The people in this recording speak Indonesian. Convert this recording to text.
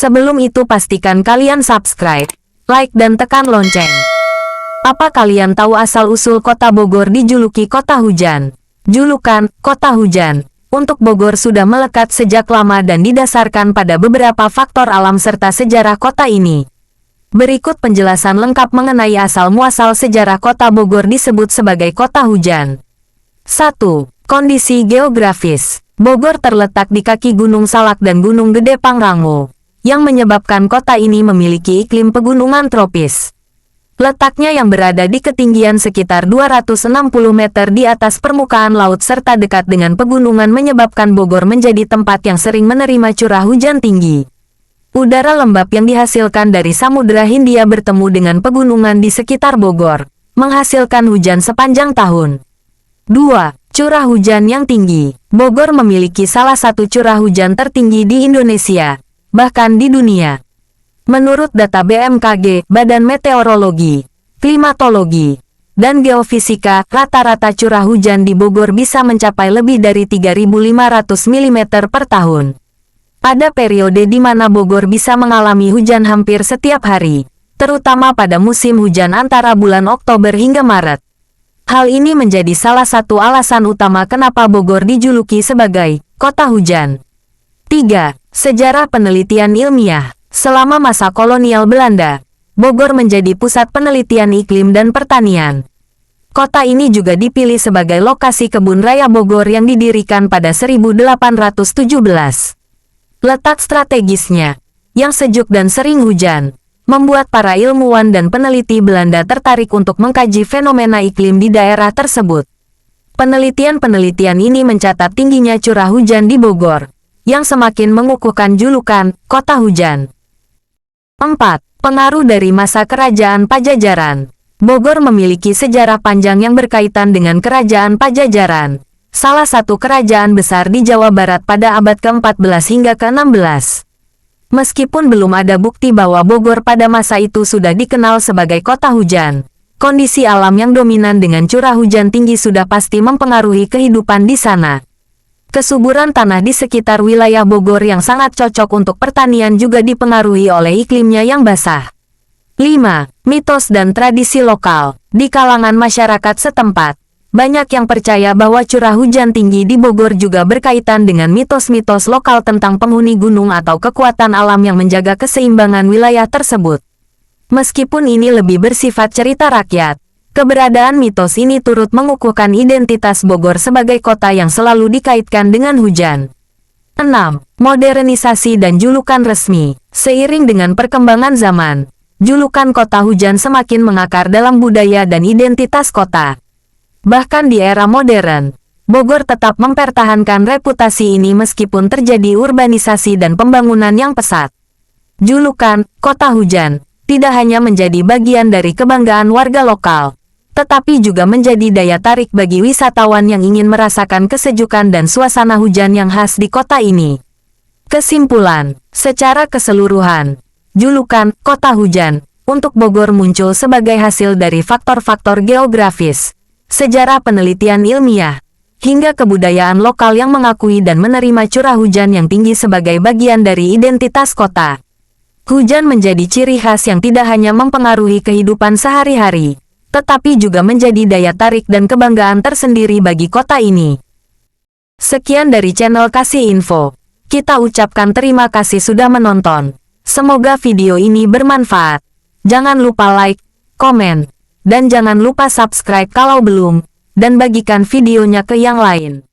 Sebelum itu pastikan kalian subscribe, like dan tekan lonceng. Apa kalian tahu asal-usul kota Bogor dijuluki Kota Hujan? Julukan, Kota Hujan, untuk Bogor sudah melekat sejak lama dan didasarkan pada beberapa faktor alam serta sejarah kota ini. Berikut penjelasan lengkap mengenai asal-muasal sejarah kota Bogor disebut sebagai Kota Hujan. 1. Kondisi geografis. Bogor terletak di kaki Gunung Salak dan Gunung Gede Pangrango, yang menyebabkan kota ini memiliki iklim pegunungan tropis. Letaknya yang berada di ketinggian sekitar 260 meter di atas permukaan laut serta dekat dengan pegunungan menyebabkan Bogor menjadi tempat yang sering menerima curah hujan tinggi. Udara lembab yang dihasilkan dari Samudra Hindia bertemu dengan pegunungan di sekitar Bogor, menghasilkan hujan sepanjang tahun. 2. Curah hujan yang tinggi. Bogor memiliki salah satu curah hujan tertinggi di Indonesia, bahkan di dunia. Menurut data BMKG, Badan Meteorologi, Klimatologi, dan Geofisika, rata-rata curah hujan di Bogor bisa mencapai lebih dari 3.500 mm per tahun. Ada periode di mana Bogor bisa mengalami hujan hampir setiap hari, terutama pada musim hujan antara bulan Oktober hingga Maret. Hal ini menjadi salah satu alasan utama kenapa Bogor dijuluki sebagai Kota Hujan. 3. Sejarah penelitian ilmiah. Selama masa kolonial Belanda, Bogor menjadi pusat penelitian iklim dan pertanian. Kota ini juga dipilih sebagai lokasi Kebun Raya Bogor yang didirikan pada 1817. Letak strategisnya, yang sejuk dan sering hujan, membuat para ilmuwan dan peneliti Belanda tertarik untuk mengkaji fenomena iklim di daerah tersebut. Penelitian-penelitian ini mencatat tingginya curah hujan di Bogor, yang semakin mengukuhkan julukan Kota Hujan. 4. Pengaruh dari masa Kerajaan Pajajaran. Bogor memiliki sejarah panjang yang berkaitan dengan Kerajaan Pajajaran, salah satu kerajaan besar di Jawa Barat pada abad ke-14 hingga ke-16. Meskipun belum ada bukti bahwa Bogor pada masa itu sudah dikenal sebagai kota hujan, kondisi alam yang dominan dengan curah hujan tinggi sudah pasti mempengaruhi kehidupan di sana. Kesuburan tanah di sekitar wilayah Bogor yang sangat cocok untuk pertanian juga dipengaruhi oleh iklimnya yang basah. 5. Mitos dan tradisi lokal. Di kalangan masyarakat setempat, banyak yang percaya bahwa curah hujan tinggi di Bogor juga berkaitan dengan mitos-mitos lokal tentang penghuni gunung atau kekuatan alam yang menjaga keseimbangan wilayah tersebut. Meskipun ini lebih bersifat cerita rakyat, keberadaan mitos ini turut mengukuhkan identitas Bogor sebagai kota yang selalu dikaitkan dengan hujan. 6. Modernisasi dan julukan resmi. Seiring dengan perkembangan zaman, julukan Kota Hujan semakin mengakar dalam budaya dan identitas kota. Bahkan di era modern, Bogor tetap mempertahankan reputasi ini meskipun terjadi urbanisasi dan pembangunan yang pesat. Julukan Kota Hujan tidak hanya menjadi bagian dari kebanggaan warga lokal, tetapi juga menjadi daya tarik bagi wisatawan yang ingin merasakan kesejukan dan suasana hujan yang khas di kota ini. Kesimpulan, secara keseluruhan, julukan Kota Hujan untuk Bogor muncul sebagai hasil dari faktor-faktor geografis, sejarah penelitian ilmiah, hingga kebudayaan lokal yang mengakui dan menerima curah hujan yang tinggi sebagai bagian dari identitas kota. Hujan menjadi ciri khas yang tidak hanya mempengaruhi kehidupan sehari-hari, tetapi juga menjadi daya tarik dan kebanggaan tersendiri bagi kota ini. Sekian dari channel Kasih Info. Kita ucapkan terima kasih sudah menonton. Semoga video ini bermanfaat. Jangan lupa like, komen, dan jangan lupa subscribe kalau belum, dan bagikan videonya ke yang lain.